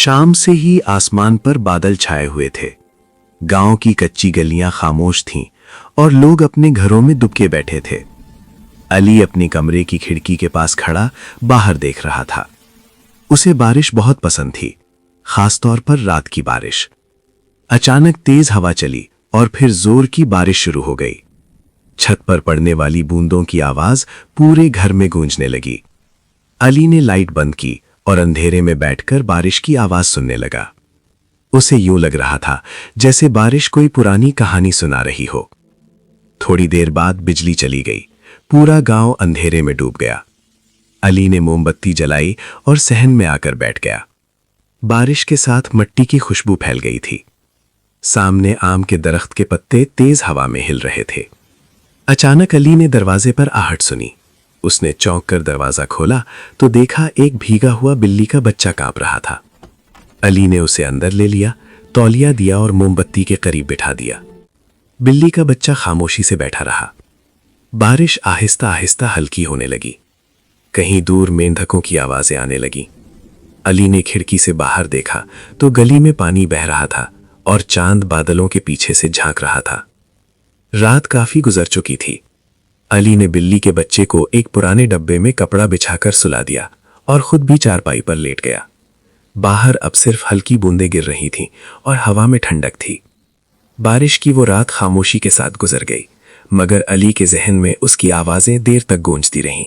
शाम से ही आसमान पर बादल छाए हुए थे। गांव की कच्ची गलियां खामोश थीं और लोग अपने घरों में दुबके बैठे थे। अली अपने कमरे की खिड़की के पास खड़ा बाहर देख रहा था। उसे बारिश बहुत पसंद थी, खासतौर पर रात की बारिश। अचानक तेज हवा चली और फिर जोर की बारिश शुरू हो गई। छत पर पड़ने वाली बूंदों की आवाज पूरे घर में गूंजने लगी। अली ने लाइट बंद की और अंधेरे में बैठकर बारिश की आवाज सुनने लगा। उसे यूं लग रहा था जैसे बारिश कोई पुरानी कहानी सुना रही हो। थोड़ी देर बाद बिजली चली गई। पूरा गांव अंधेरे में डूब गया। अली ने मोमबत्ती जलाई और सहन में आकर बैठ गया। बारिश के साथ मिट्टी की खुशबू फैल गई थी। सामने आम के दरख्त के पत्ते तेज हवा में हिल रहे थे। अचानक अली ने दरवाजे पर आहट सुनी। उसने चौंक कर दरवाजा खोला तो देखा एक भीगा हुआ बिल्ली का बच्चा कांप रहा था। अली ने उसे अंदर ले लिया, तौलिया दिया और मोमबत्ती के करीब बिठा दिया। बिल्ली का बच्चा खामोशी से बैठा रहा। बारिश आहिस्ता आहिस्ता हल्की होने लगी। कहीं दूर मेंढकों की आवाजें आने लगी। अली ने खिड़की से बाहर देखा तो गली में पानी बह रहा था और चांद बादलों के पीछे से झांक रहा था। रात काफी गुजर चुकी थी। अली ने बिल्ली के बच्चे को एक पुराने डब्बे में कपड़ा बिछाकर सुला दिया और खुद भी चारपाई पर लेट गया। बाहर अब सिर्फ हल्की बूंदें गिर रही थीं और हवा में ठंडक थी। बारिश की वो रात खामोशी के साथ गुजर गई, मगर अली के जहन में उसकी आवाजें देर तक गूंजती रहीं।